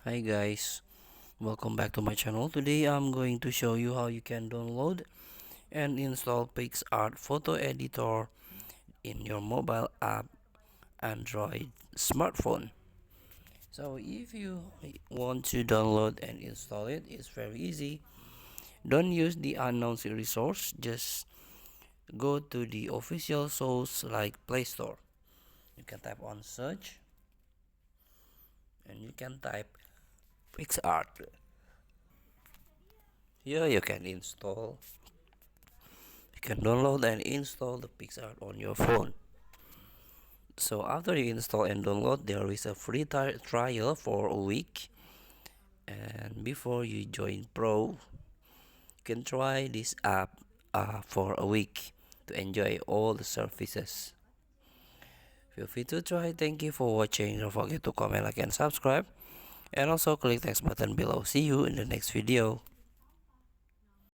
Hi guys, welcome back to my channel. Today I'm going to show you how you can download and install PicsArt Photo Editor in your mobile app Android smartphone. So if you want to download and install it, it's very easy. Don't use the unknown resource, just go to the official source like Play Store. You can type on search and you can type PicsArt. Here you can install. You can download and install the PicsArt on your phone. So after you install and download, there is a free trial for a week. And before you join Pro, you can try this app for a week to enjoy all the services. Feel free to try. Thank you for watching. Don't forget to comment, like, and subscribe. And also click the next button below. See you in the next video.